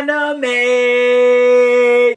anime!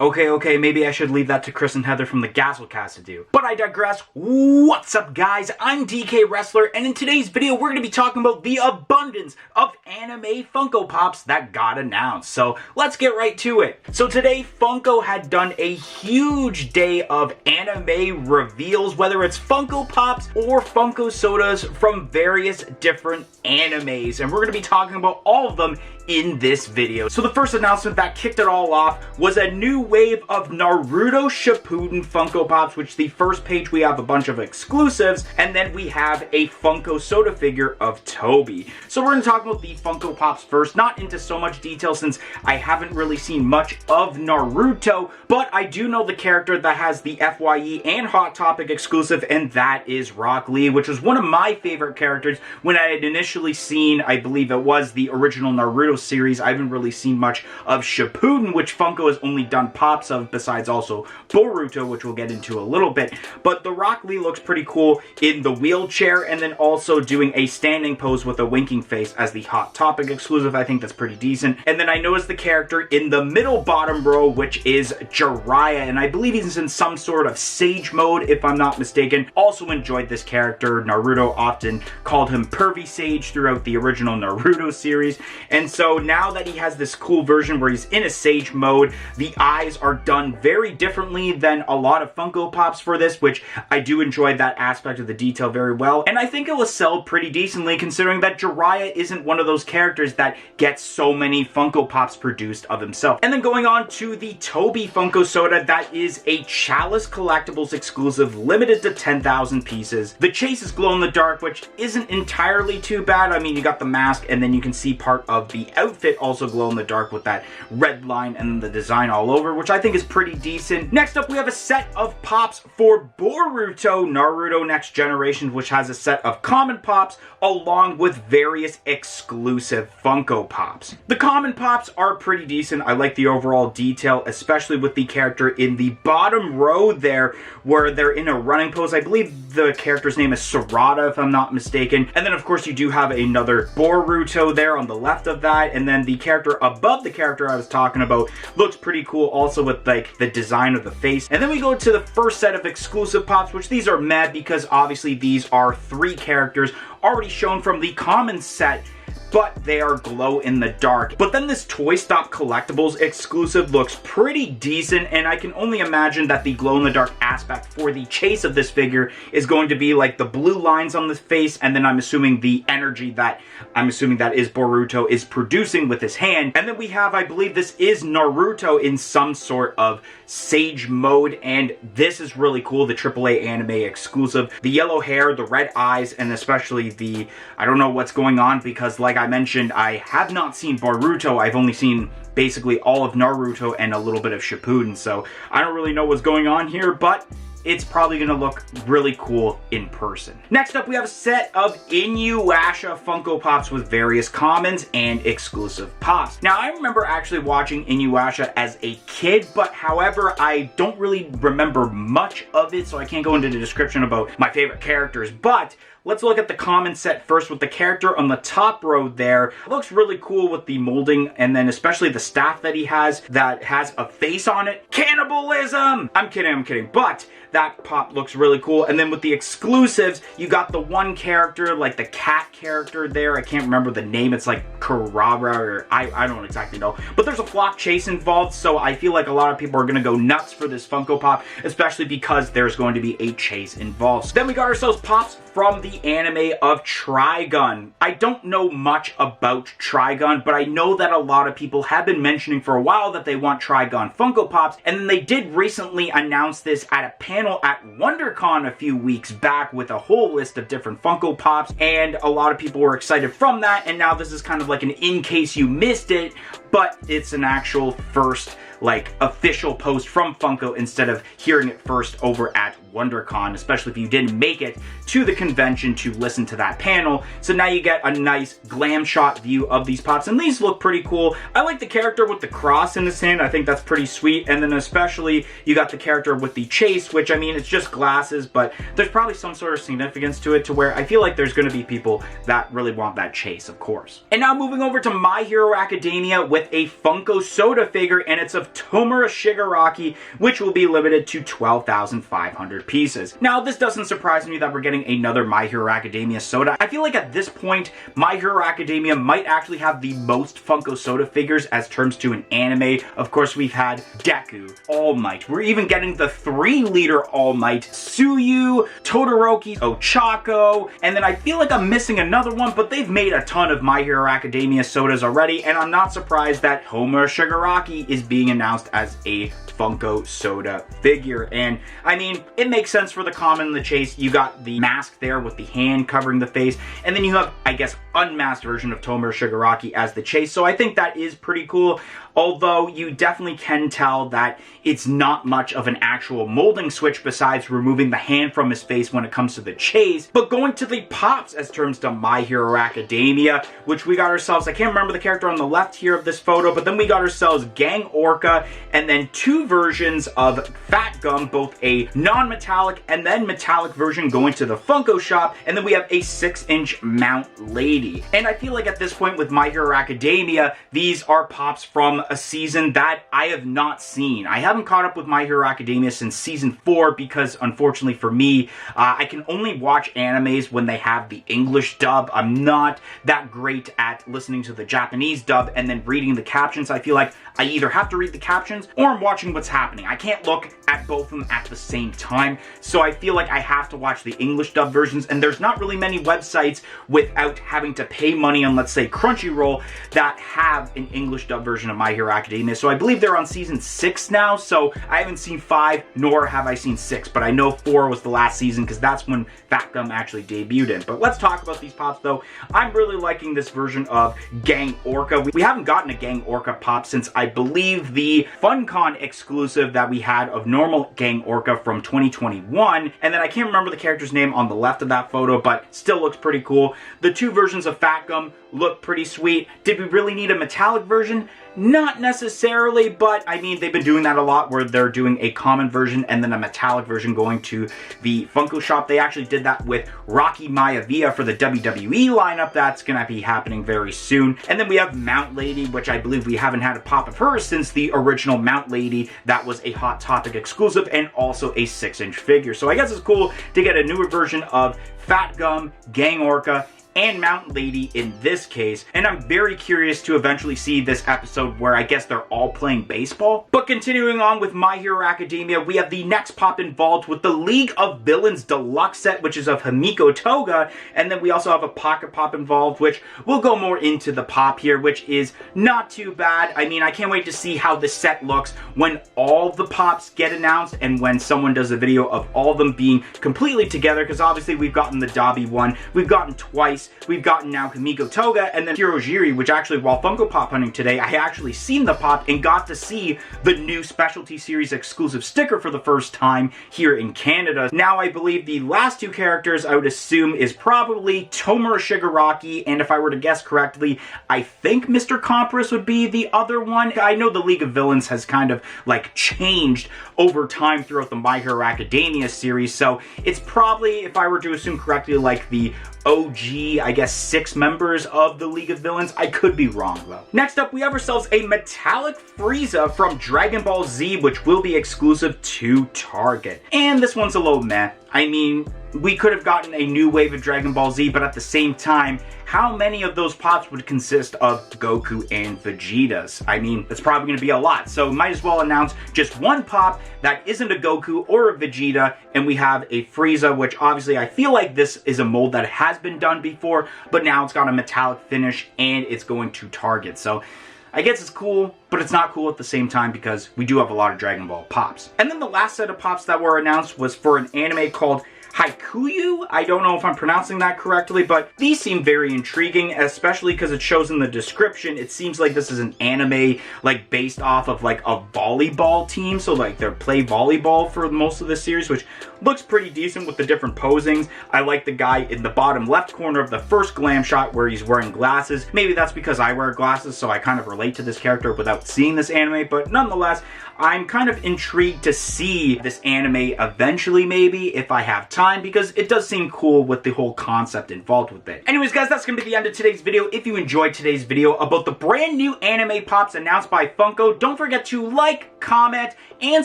Okay, maybe I should leave that to Chris and Heather from the Gazzlecast to do. But I digress. What's up, guys? I'm DK Wrestler, and in today's video, we're going to be talking about the abundance of anime Funko Pops that got announced. So let's get right to it. So today, Funko had done a huge day of anime reveals, whether it's Funko Pops or Funko Sodas from various different animes, and we're going to be talking about all of them in this video. So the first announcement that kicked it all off was a new wave of Naruto Shippuden Funko Pops, which the first page we have a bunch of exclusives, and then we have a Funko Soda figure of Toby. So we're going to talk about the Funko Pops first, not into so much detail since I haven't really seen much of Naruto, but I do know the character that has the FYE and Hot Topic exclusive, and that is Rock Lee, which was one of my favorite characters when I had initially seen, I believe it was the original Naruto series. I haven't really seen much of Shippuden, which Funko has only done pops of, besides also Boruto, which we'll get into a little bit. But the Rock Lee looks pretty cool in the wheelchair, and then also doing a standing pose with a winking face as the Hot Topic exclusive. I think that's pretty decent. And then I noticed the character in the middle bottom row, which is Jiraiya, and I believe he's in some sort of Sage mode, if I'm not mistaken. Also enjoyed this character. Naruto often called him Pervy Sage throughout the original Naruto series, and so now that he has this cool version where he's in a Sage mode, the eyes are done very differently than a lot of Funko Pops for this, which I do enjoy that aspect of the detail very well, and I think it will sell pretty decently considering that Jiraiya isn't one of those characters that gets so many Funko Pops produced of himself. And then going on to the Toby Funko Soda, that is a Chalice Collectibles exclusive, limited to 10,000 pieces. The chase is glow in the dark, which isn't entirely too bad. I mean, you got the mask, and then you can see part of the outfit also glow in the dark with that red line and the design all over, which I think is pretty decent. Next up, we have a set of pops for Boruto Naruto Next Generation, which has a set of common pops along with various exclusive Funko Pops. The common pops are pretty decent. I like the overall detail, especially with the character in the bottom row there, where they're in a running pose. I believe the character's name is Sarada, if I'm not mistaken. And then, of course, you do have another Boruto there on the left of that, and then the character above the character I was talking about looks pretty cool also with like the design of the face. And then we go to the first set of exclusive pops, which these are mad because obviously these are 3 characters already shown from the common set, but they are glow in the dark. But then this Toy Stop Collectibles exclusive looks pretty decent, and I can only imagine that the glow in the dark aspect for the chase of this figure is going to be like the blue lines on the face, and then I'm assuming the energy that is Boruto is producing with his hand. And then we have, I believe this is Naruto in some sort of Sage mode, and this is really cool, the AAA anime exclusive. The yellow hair, the red eyes, and especially the, I don't know what's going on because like I mentioned, I have not seen Boruto. I've only seen basically all of Naruto and a little bit of Shippuden, so I don't really know what's going on here, but it's probably going to look really cool in person. Next up, we have a set of Inuyasha Funko Pops with various commons and exclusive pops. Now, I remember actually watching Inuyasha as a kid, but however, I don't really remember much of it, so I can't go into the description about my favorite characters, but let's look at the common set first with the character on the top row there. It looks really cool with the molding, and then especially the staff that he has that has a face on it. Cannibalism! I'm kidding, but that pop looks really cool. And then with the exclusives, you got the one character, like the cat character there. I can't remember the name. It's like Kurara, or I don't exactly know. But there's a flock chase involved, so I feel like a lot of people are going to go nuts for this Funko Pop, especially because there's going to be a chase involved. So then we got ourselves pops from the anime of Trigun. I don't know much about Trigun, but I know that a lot of people have been mentioning for a while that they want Trigun Funko Pops, and then they did recently announce this at a panel at WonderCon a few weeks back with a whole list of different Funko Pops, and a lot of people were excited from that, and now this is kind of like an in case you missed it, but it's an actual first like official post from Funko instead of hearing it first over at WonderCon, especially if you didn't make it to the convention to listen to that panel. So now you get a nice glam shot view of these pops, and these look pretty cool. I like the character with the cross in his hand. I think that's pretty sweet. And then especially you got the character with the chase, which I mean, it's just glasses, but there's probably some sort of significance to it to where I feel like there's going to be people that really want that chase, of course. And now moving over to My Hero Academia with with a Funko Soda figure, and it's of Tomura Shigaraki, which will be limited to 12,500 pieces. Now, this doesn't surprise me that we're getting another My Hero Academia soda. I feel like at this point, My Hero Academia might actually have the most Funko Soda figures as terms to an anime. Of course, we've had Deku, All Might. We're even getting the 3-liter All Might, Tsuyu, Todoroki, Ochako, and then I feel like I'm missing another one, but they've made a ton of My Hero Academia sodas already, and I'm not surprised that Tomura Shigaraki is being announced as a Funko Soda figure. And I mean, it makes sense for the common and the chase. You got the mask there with the hand covering the face, and then you have, I guess, unmasked version of Tomura Shigaraki as the chase. So I think that is pretty cool. Although you definitely can tell that it's not much of an actual molding switch besides removing the hand from his face when it comes to the chase. But going to the pops as terms to My Hero Academia, which we got ourselves, I can't remember the character on the left here of this photo, but then we got ourselves Gang Orca, and then 2 versions of Fat Gum, both a non-metallic and then metallic version going to the Funko shop, and then we have a 6-inch Mount Lady. And I feel like at this point with My Hero Academia, these are pops from a season that I have not seen. I haven't caught up with My Hero Academia since season 4 because, unfortunately for me, I can only watch animes when they have the English dub. I'm not that great at listening to the Japanese dub and then reading the captions. I feel like I either have to read the captions or I'm watching what's happening. I can't look at both of them at the same time, so I feel like I have to watch the English dub versions, and there's not really many websites without having to pay money on, let's say, Crunchyroll that have an English dub version of My Hero Academia. So I believe they're on season 6 now, so I haven't seen 5, nor have I seen 6, but I know 4 was the last season because that's when Fat Gum actually debuted in. But let's talk about these pops though. I'm really liking this version of Gang Orca. We haven't gotten a Gang Orca pop since I believe the FunCon exclusive that we had of normal Gang Orca from 2021, and then I can't remember the character's name on the left of that photo, but still looks pretty cool. The 2 versions of Fat Gum look pretty sweet. Did we really need a metallic version? Not necessarily, but I mean, they've been doing that a lot where they're doing a common version and then a metallic version going to the Funko shop. They actually did that with Rocky Maivia for the WWE lineup. That's gonna be happening very soon. And then we have Mount Lady, which I believe we haven't had a pop of her since the original Mount Lady. That was a Hot Topic exclusive and also a 6-inch figure. So I guess it's cool to get a newer version of Fat Gum, Gang Orca, and Mount Lady in this case, and I'm very curious to eventually see this episode where I guess they're all playing baseball. But continuing on with My Hero Academia, we have the next pop involved with the League of Villains Deluxe set, which is of Himiko Toga, and then we also have a pocket pop involved, which we'll go more into the pop here, which is not too bad. I mean, I can't wait to see how this set looks when all the pops get announced and when someone does a video of all of them being completely together, because obviously we've gotten the Dabi one, we've gotten twice, we've gotten now Himiko Toga, and then Hirojiri, which actually, while Funko Pop hunting today, I actually seen the pop and got to see the new Specialty Series exclusive sticker for the first time here in Canada. Now, I believe the last 2 characters I would assume is probably Tomura Shigaraki, and if I were to guess correctly, I think Mr. Compress would be the other one. I know the League of Villains has kind of like changed over time throughout the My Hero Academia series, so it's probably, if I were to assume correctly, like the OG, I guess, 6 members of the League of Villains. I could be wrong, though. Next up, we have ourselves a metallic Frieza from Dragon Ball Z, which will be exclusive to Target. And this one's a little meh. I mean, we could have gotten a new wave of Dragon Ball Z, but at the same time, how many of those pops would consist of Goku and Vegeta's? I mean, that's probably going to be a lot, so might as well announce just one pop that isn't a Goku or a Vegeta, and we have a Frieza, which obviously I feel like this is a mold that has been done before, but now it's got a metallic finish and it's going to Target. So I guess it's cool, but it's not cool at the same time because we do have a lot of Dragon Ball pops. And then the last set of pops that were announced was for an anime called Haikuyu. I don't know if I'm pronouncing that correctly, but these seem very intriguing, especially because it shows in the description. It seems like this is an anime like based off of like a volleyball team, so like they play volleyball for most of the series, which looks pretty decent with the different posings. I like the guy in the bottom left corner of the first glam shot where he's wearing glasses. Maybe that's because I wear glasses, so I kind of relate to this character without seeing this anime, but nonetheless, I'm kind of intrigued to see this anime eventually, maybe, if I have time. time because it does seem cool with the whole concept involved with it. Anyways, guys, that's going to be the end of today's video. If you enjoyed today's video about the brand new anime pops announced by Funko, don't forget to like, comment, and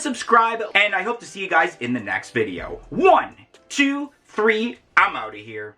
subscribe, and I hope to see you guys in the next video. 1, 2, 3, I'm out of here.